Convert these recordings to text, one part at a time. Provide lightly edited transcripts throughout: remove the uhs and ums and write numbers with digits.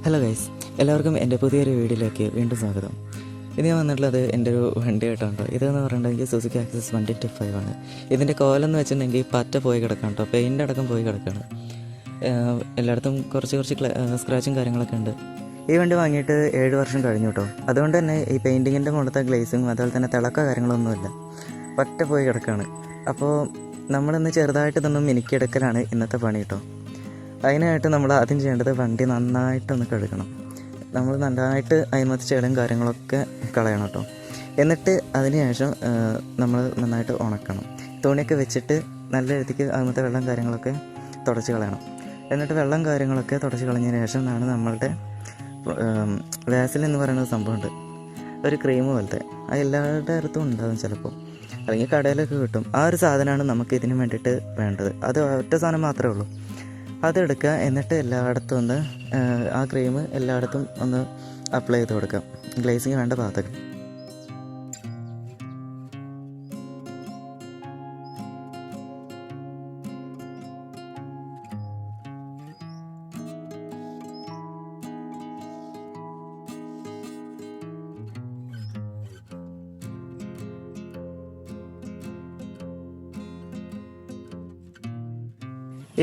Hello guys, എല്ലാവർക്കും എൻ്റെ പുതിയൊരു വീഡിയോയിലേക്ക് വീണ്ടും സ്വാഗതം. ഇത് ഞാൻ വന്നിട്ടുള്ളത് എൻ്റെ ഒരു വണ്ടിയായിട്ടാണ്. ഇതെന്ന് പറഞ്ഞിട്ടുണ്ടെങ്കിൽ സുസുക്കി ആക്സസ് 125 ആണ്. ഇതിൻ്റെ കോലെന്ന് വെച്ചിട്ടുണ്ടെങ്കിൽ പറ്റ പോയി കിടക്കാം കേട്ടോ, പെയിൻ്റ് അടക്കം പോയി കിടക്കുകയാണ്. എല്ലായിടത്തും കുറച്ച് സ്ക്രാച്ചും കാര്യങ്ങളൊക്കെ ഉണ്ട്. ഈ വണ്ടി വാങ്ങിയിട്ട് 7 വർഷം കഴിഞ്ഞു കേട്ടോ. അതുകൊണ്ട് തന്നെ ഈ പെയിൻറ്റിങ്ങിൻ്റെ മുകളിലത്തെ ഗ്ലേസും അതുപോലെ തന്നെ തിളക്ക കാര്യങ്ങളൊന്നുമില്ല, പറ്റ പോയി കിടക്കുകയാണ്. അപ്പോൾ നമ്മളിന്ന് ചെറുതായിട്ട് ഇതൊന്നും മിനുക്കിയെടുക്കലാണ് ഇന്നത്തെ പണി കേട്ടോ. അതിനായിട്ട് നമ്മൾ ആദ്യം ചെയ്യേണ്ടത് വണ്ടി നന്നായിട്ടൊന്ന് കഴുകണം. നമ്മൾ നന്നായിട്ട് അതിനകത്ത് ചെളിയും കാര്യങ്ങളൊക്കെ കളയണം കേട്ടോ. എന്നിട്ട് അതിന് ശേഷം നമ്മൾ നന്നായിട്ട് ഉണക്കണം. തുണിയൊക്കെ വെച്ചിട്ട് നല്ല രീതിക്ക് അതിനകത്തെ വെള്ളം കാര്യങ്ങളൊക്കെ തുടച്ച് കളയണം. എന്നിട്ട് വെള്ളം കാര്യങ്ങളൊക്കെ തുടച്ച് കളഞ്ഞതിന് ശേഷം ആണ് നമ്മളുടെ വാസലിൻ എന്ന് പറയുന്ന സംഭവമുണ്ട്, ഒരു ക്രീം പോലത്തെ. അത് എല്ലാവരുടെ അടുത്തും ഉണ്ടാകും ചിലപ്പോൾ, അല്ലെങ്കിൽ കടയിലൊക്കെ കിട്ടും. ആ ഒരു സാധനമാണ് നമുക്ക് ഇതിന് വേണ്ടിയിട്ട് വേണ്ടത്. അത് ഒറ്റ സാധനം മാത്രമേ ഉള്ളൂ. അതെടുക്കുക. എന്നിട്ട് എല്ലായിടത്തും ഒന്ന് ആ ക്രീം എല്ലായിടത്തും ഒന്ന് അപ്ലൈ ചെയ്ത് കൊടുക്കാം, ഗ്ലേസിങ് വേണ്ട ഭാഗത്തൊക്കെ.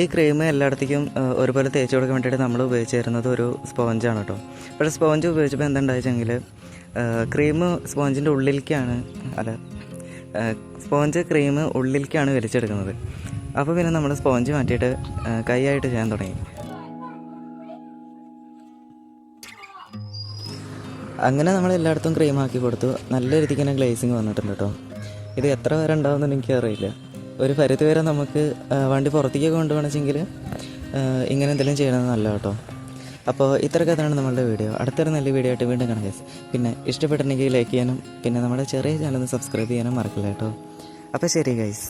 ഈ ക്രീം എല്ലായിടത്തേക്കും ഒരുപോലെ തേച്ച് കൊടുക്കാൻ വേണ്ടിയിട്ട് നമ്മൾ ഉപയോഗിച്ച് തരുന്നത് ഒരു സ്പോഞ്ചാണ് കേട്ടോ. പക്ഷേ സ്പോഞ്ച് ഉപയോഗിച്ചപ്പോൾ എന്താണെന്നുവെച്ചെങ്കിൽ ക്രീം സ്പോഞ്ചിൻ്റെ ഉള്ളിലേക്കാണ് സ്പോഞ്ച് ക്രീം ഉള്ളിലേക്കാണ് വലിച്ചെടുക്കുന്നത്. അപ്പോൾ പിന്നെ നമ്മൾ സ്പോഞ്ച് മാറ്റിയിട്ട് കൈയായിട്ട് ചെയ്യാൻ തുടങ്ങി. അങ്ങനെ നമ്മൾ എല്ലായിടത്തും ക്രീം ആക്കി കൊടുത്തു. നല്ല രീതിക്ക് തന്നെ ഗ്ലേസിങ് വന്നിട്ടുണ്ട് കേട്ടോ. ഇത് എത്ര പേരെ ഉണ്ടാവുമെന്ന് എനിക്കറിയില്ല. ഒരു പരിധി വരെ നമുക്ക് വണ്ടി പുറത്തേക്ക് കൊണ്ടുപോകണമെങ്കിൽ ഇങ്ങനെ എന്തെങ്കിലും ചെയ്യണമെന്ന് നല്ല കേട്ടോ. അപ്പോൾ ഇത്രയൊക്കെ അതാണ് നമ്മളുടെ വീഡിയോ. അടുത്തൊരു നല്ല വീഡിയോ ആയിട്ട് വീണ്ടും കാണാം ഗൈസ്. പിന്നെ ഇഷ്ടപ്പെട്ടിട്ടുണ്ടെങ്കിൽ ലൈക്ക് ചെയ്യാനും പിന്നെ നമ്മുടെ ചെറിയ ചാനൽ സബ്സ്ക്രൈബ് ചെയ്യാനും മറക്കില്ല കേട്ടോ. അപ്പോൾ ശരി ഗൈസ്.